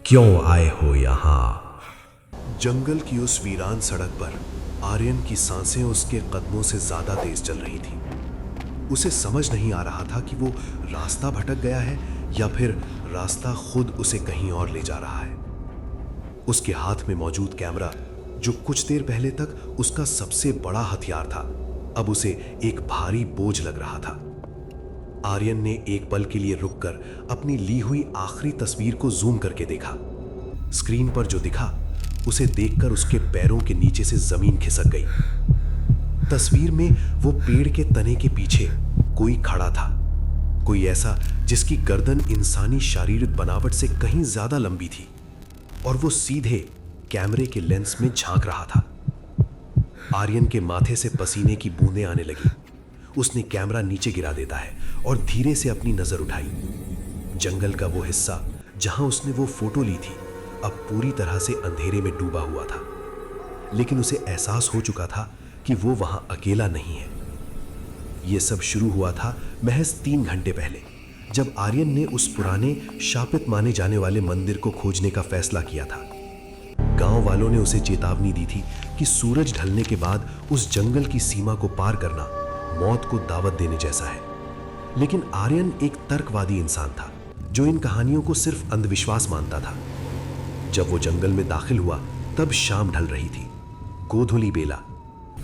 क्यों आए हो यहाँ? जंगल की उस वीरान सड़क पर आर्यन की सांसें उसके कदमों से ज्यादा तेज चल रही थी। उसे समझ नहीं आ रहा था कि वो रास्ता भटक गया है या फिर रास्ता खुद उसे कहीं और ले जा रहा है। उसके हाथ में मौजूद कैमरा, जो कुछ देर पहले तक उसका सबसे बड़ा हथियार था, अब उसे एक भारी बोझ लग रहा था। आर्यन ने एक पल के लिए रुककर अपनी ली हुई आखिरी तस्वीर को जूम करके देखा। स्क्रीन पर जो दिखा उसे देखकर उसके पैरों के नीचे से जमीन खिसक गई। तस्वीर में वो पेड़ के तने के पीछे कोई खड़ा था, कोई ऐसा जिसकी गर्दन इंसानी शारीरिक बनावट से कहीं ज्यादा लंबी थी और वो सीधे कैमरे के लेंस में झांक रहा था। आर्यन के माथे से पसीने की बूंदें आने लगी। उसने कैमरा नीचे गिरा देता है और धीरे से अपनी नजर उठाई। जंगल का वो हिस्सा जहां उसने वो फोटो ली थी अब पूरी तरह से अंधेरे में डूबा हुआ था, लेकिन उसे एहसास हो चुका था कि वो वहां अकेला नहीं है। यह सब शुरू हुआ था महज 3 घंटे पहले, जब आर्यन ने उस पुराने शापित माने जाने वाले मंदिर को खोजने का फैसला किया था। गांव वालों ने उसे चेतावनी दी थी कि सूरज ढलने के बाद उस जंगल की सीमा को पार करना मौत को दावत देने जैसा है। लेकिन आर्यन एक तर्कवादी इंसान था जो इन कहानियों को सिर्फ अंधविश्वास मानता था। जब वो जंगल में दाखिल हुआ तब शाम ढल रही थी, गोधूली बेला,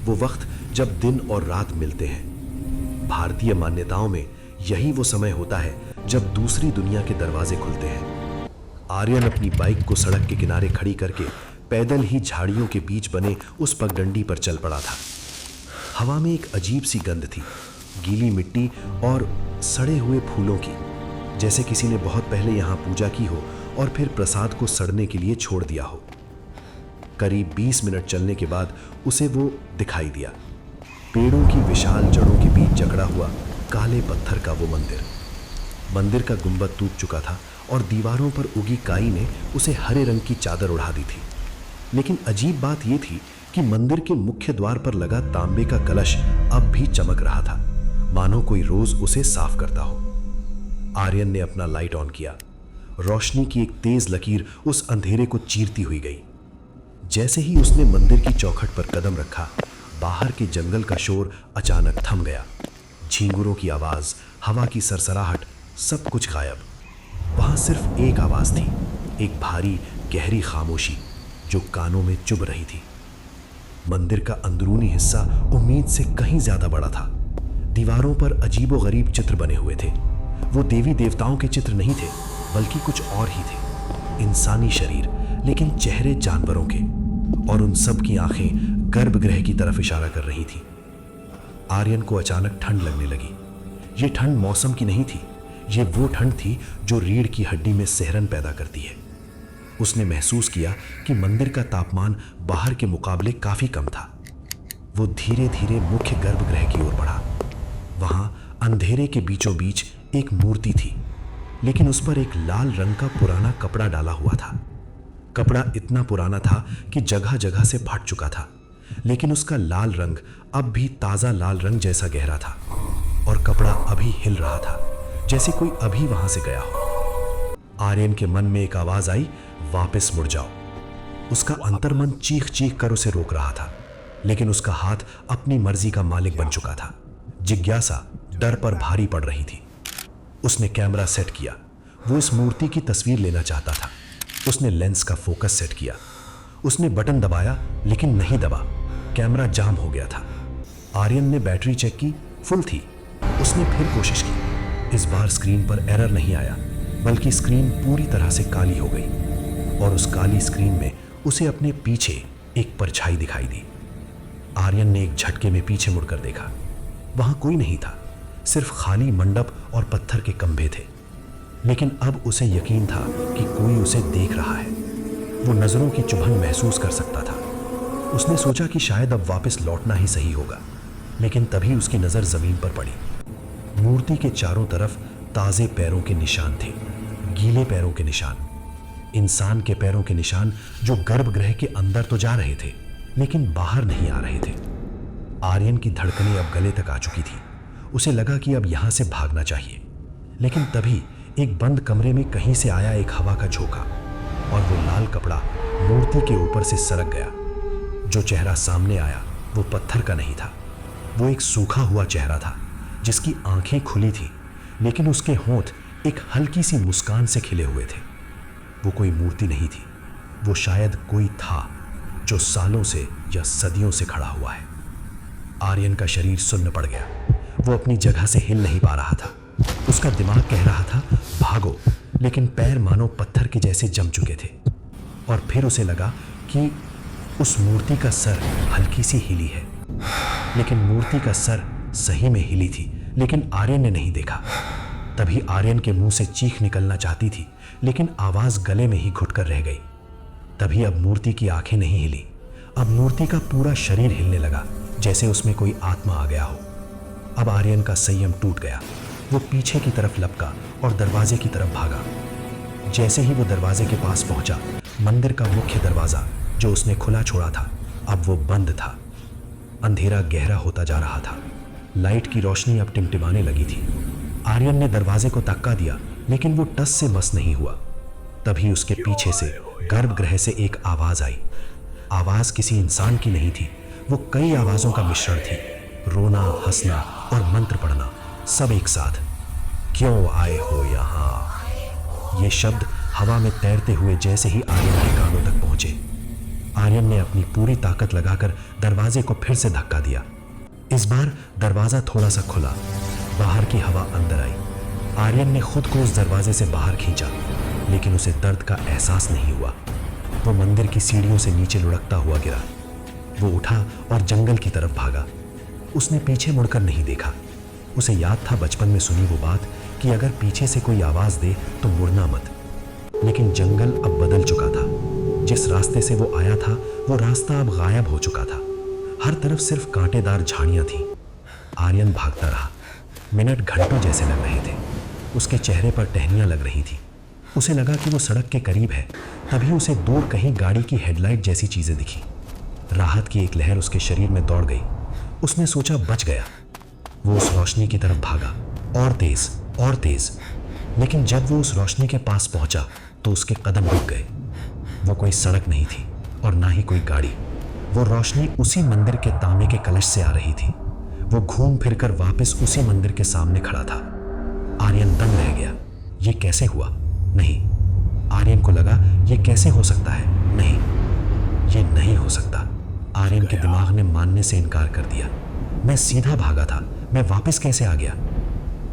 वो वक्त जब दिन और रात मिलते हैं। भारतीय मान्यताओं में यही वो समय होता है जब दूसरी दुनिया के दरवाजे खुलते हैं। आर्यन अपनी बाइक को सड़क के किनारे खड़ी करके पैदल ही झाड़ियों के बीच बने उस पगडंडी पर चल पड़ा था। हवा में एक अजीब सी गंध थी, गीली मिट्टी और सड़े हुए फूलों की, जैसे किसी ने बहुत पहले यहाँ पूजा की हो और फिर प्रसाद को सड़ने के लिए छोड़ दिया हो। करीब 20 मिनट चलने के बाद उसे वो दिखाई दिया, पेड़ों की विशाल जड़ों के बीच जकड़ा हुआ काले पत्थर का वो मंदिर। मंदिर का गुंबद टूट चुका था और दीवारों पर उगी काई ने उसे हरे रंग की चादर उड़ा दी थी। लेकिन अजीब बात यह थी कि मंदिर के मुख्य द्वार पर लगा तांबे का कलश अब भी चमक रहा था, मानो कोई रोज उसे साफ करता हो। आर्यन ने अपना लाइट ऑन किया। रोशनी की एक तेज लकीर उस अंधेरे को चीरती हुई गई। जैसे ही उसने मंदिर की चौखट पर कदम रखा, बाहर के जंगल का शोर अचानक थम गया। झींगुरों की आवाज, हवा की सरसराहट, सब कुछ गायब। वहां सिर्फ एक आवाज थी, एक भारी गहरी खामोशी जो कानों में चुभ रही थी। मंदिर का अंदरूनी हिस्सा उम्मीद से कहीं ज्यादा बड़ा था। दीवारों पर अजीबोगरीब चित्र बने हुए थे। वो देवी देवताओं के चित्र नहीं थे, बल्कि कुछ और ही थे। इंसानी शरीर, लेकिन चेहरे जानवरों के, और उन सब की आंखें गर्भगृह की तरफ इशारा कर रही थी। आर्यन को अचानक ठंड लगने लगी। ये ठंड मौसम की नहीं थी, ये वो ठंड थी जो रीढ़ की हड्डी में सिहरन पैदा करती है। उसने महसूस किया कि मंदिर का तापमान बाहर के मुकाबले काफी कम था। वो धीरे धीरे मुख्य गर्भगृह की ओर बढ़ा। वहां अंधेरे के बीचों बीच एक मूर्ति थी, लेकिन उस पर एक लाल रंग का पुराना कपड़ा डाला हुआ था। कपड़ा इतना पुराना था कि जगह जगह से फट चुका था, लेकिन उसका लाल रंग अब भी ताजा लाल रंग जैसा गहरा था, और कपड़ा अभी हिल रहा था, जैसे कोई अभी वहां से गया हो। आर्यन के मन में एक आवाज आई, वापस मुड़ जाओ। उसका अंतर्मन चीख चीख कर उसे रोक रहा था, लेकिन उसका हाथ अपनी मर्जी का मालिक बन चुका था। जिज्ञासा डर पर भारी पड़ रही थी। उसने कैमरा सेट किया। वो इस मूर्ति की तस्वीर लेना चाहता था। उसने लेंस का फोकस सेट किया। उसने बटन दबाया, लेकिन नहीं दबा। कैमरा जाम हो गया था। आर्यन ने बैटरी चेक की, फुल थी। उसने फिर कोशिश की। इस बार स्क्रीन पर एरर नहीं आया, बल्कि स्क्रीन पूरी तरह से काली हो गई, और उस काली स्क्रीन में उसे अपने पीछे एक परछाई दिखाई दी। आर्यन ने एक झटके में पीछे मुड़कर देखा। वहां कोई नहीं था, सिर्फ खाली मंडप और पत्थर के खंभे थे। लेकिन अब उसे यकीन था कि कोई उसे देख रहा है। वो नजरों की चुभन महसूस कर सकता था। उसने सोचा कि शायद अब वापस लौटना ही सही होगा, लेकिन तभी उसकी नजर जमीन पर पड़ी। मूर्ति के चारों तरफ ताजे पैरों के निशान थे, गीले पैरों के निशान, इंसान के पैरों के निशान जो गर्भगृह के अंदर तो जा रहे थे, लेकिन बाहर नहीं आ रहे थे। आर्यन की धड़कनें अब गले तक आ चुकी थी। उसे लगा कि अब यहां से भागना चाहिए, लेकिन तभी एक बंद कमरे में कहीं से आया एक हवा का झोंका। और वो लाल कपड़ा मूर्ति के ऊपर से सरक गया। जो चेहरा सामने आया वो पत्थर का नहीं था, वो एक सूखा हुआ चेहरा था जिसकी आंखें खुली थी, लेकिन उसके होंठ एक हल्की सी मुस्कान से खिले हुए थे। वो कोई मूर्ति नहीं थी, वो शायद कोई था जो सालों से या सदियों से खड़ा हुआ है। आर्यन का शरीर सुन्न पड़ गया। वो अपनी जगह से हिल नहीं पा रहा था। उसका दिमाग कह रहा था भागो, लेकिन पैर मानो पत्थर के जैसे जम चुके थे। और फिर उसे लगा कि उस मूर्ति का सर हल्की सी हिली है, लेकिन मूर्ति का सर सही में हिली थी, लेकिन आर्यन ने नहीं देखा। तभी आर्यन के मुंह से चीख निकलना चाहती थी, लेकिन आवाज गले में ही घुटकर रह गई। तभी अब मूर्ति की आंखें नहीं हिली, अब मूर्ति का पूरा शरीर हिलने लगा, जैसे उसमें कोई आत्मा आ गया हो। अब आर्यन का संयम टूट गया। वो पीछे की तरफ लपका और दरवाजे की तरफ भागा। जैसे ही वो दरवाजे के पास पहुंचा, मंदिर का मुख्य दरवाजा जो उसने खुला छोड़ा था अब वो बंद था। अंधेरा गहरा होता जा रहा था। लाइट की रोशनी अब टिमटिमाने लगी थी। आर्यन ने दरवाजे को धक्का दिया, लेकिन वो टस से मस नहीं हुआ। तभी उसके पीछे से गर्भगृह से एक आवाज आई। आवाज किसी इंसान की नहीं थी, वो कई आवाजों का मिश्रण थी। रोना, हंसना और मंत्र पढ़ना, सब एक साथ। क्यों आए हो यहाँ? ये शब्द हवा में तैरते हुए जैसे ही आर्यन के कानों तक पहुंचे, आर्यन ने अपनी पूरी ताकत लगाकर दरवाजे को फिर से धक्का दिया। इस बार दरवाजा थोड़ा सा खुला, बाहर की हवा अंदर आई। आर्यन ने खुद को उस दरवाजे से बाहर खींचा, लेकिन उसे दर्द का एहसास नहीं हुआ। वो मंदिर की सीढ़ियों से नीचे लुढ़कता हुआ गिरा। वो उठा और जंगल की तरफ भागा। उसने पीछे मुड़कर नहीं देखा। उसे याद था बचपन में सुनी वो बात कि अगर पीछे से कोई आवाज दे तो मुड़ना मत। लेकिन जंगल अब बदल चुका था। जिस रास्ते से वो आया था वो रास्ता अब गायब हो चुका था। हर तरफ सिर्फ कांटेदार झाड़ियां थीं। आर्यन भागता रहा। मिनट घंटों जैसे लग रहे थे। उसके चेहरे पर टहनियां लग रही थी। उसे लगा कि वो सड़क के करीब है। तभी उसे दूर कहीं गाड़ी की हेडलाइट जैसी चीजें दिखी। राहत की एक लहर उसके शरीर में दौड़ गई। उसने सोचा बच गया। वो उस रोशनी की तरफ भागा, और तेज और तेज। लेकिन जब वो उस रोशनी के पास पहुंचा तो उसके कदम रुक गए। वो कोई सड़क नहीं थी और ना ही कोई गाड़ी। वो रोशनी उसी मंदिर के तांबे के कलश से आ रही थी। वो घूम फिरकर वापस उसी मंदिर के सामने खड़ा था। आर्यन दंग रह गया। ये कैसे हुआ? नहीं। आर्यन को लगा ये कैसे हो सकता है? नहीं, ये नहीं हो सकता। आर्यन के दिमाग ने मानने से इनकार कर दिया। मैं सीधा भागा था, मैं वापस कैसे आ गया?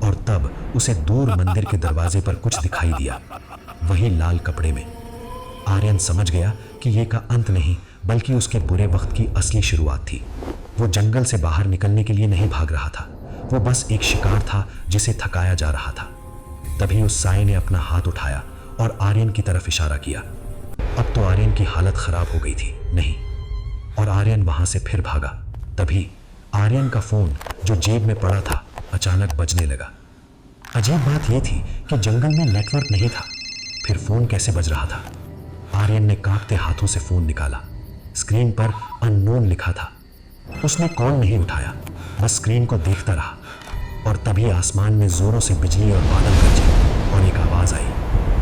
और तब उसे दूर मंदिर के दरवाजे पर कुछ दिखाई दिया, वही लाल कपड़े में। आर्यन समझ गया कि ये का अंत नहीं, बल्कि उसके बुरे वक्त की असली शुरुआत थी। वो जंगल से बाहर निकलने के लिए नहीं भाग रहा था, वो बस एक शिकार था जिसे थकाया जा रहा था। तभी उस साए ने अपना हाथ उठाया और आर्यन की तरफ इशारा किया। अब तो आर्यन की हालत खराब हो गई थी। नहीं, और आर्यन वहां से फिर भागा। तभी आर्यन का फोन जो जेब में पड़ा था अचानक बजने लगा। अजीब बात यह थी कि जंगल में नेटवर्क नहीं था, फिर फोन कैसे बज रहा था? आर्यन ने कांपते हाथों से फोन निकाला। स्क्रीन पर अननोन लिखा था। उसने कॉल नहीं उठाया, बस स्क्रीन को देखता रहा। और तभी आसमान में जोरों से बिजली और बादल गरजे और एक आवाज आई,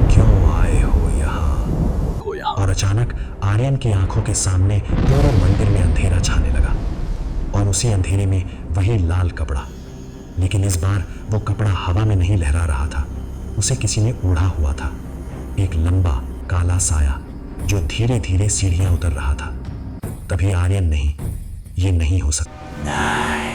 क्यों आए हो यहाँ? और अचानक आर्यन की आंखों के सामने पूरे मंदिर में अंधेरा छाने लगा, और उसी अंधेरे में वही लाल कपड़ा। लेकिन इस बार वो कपड़ा हवा में नहीं लहरा रहा था, उसे किसी ने ओढ़ा हुआ था। एक लंबा काला साया जो धीरे धीरे सीढ़ियां उतर रहा था। तभी आर्यन नहीं, ये नहीं हो सकता।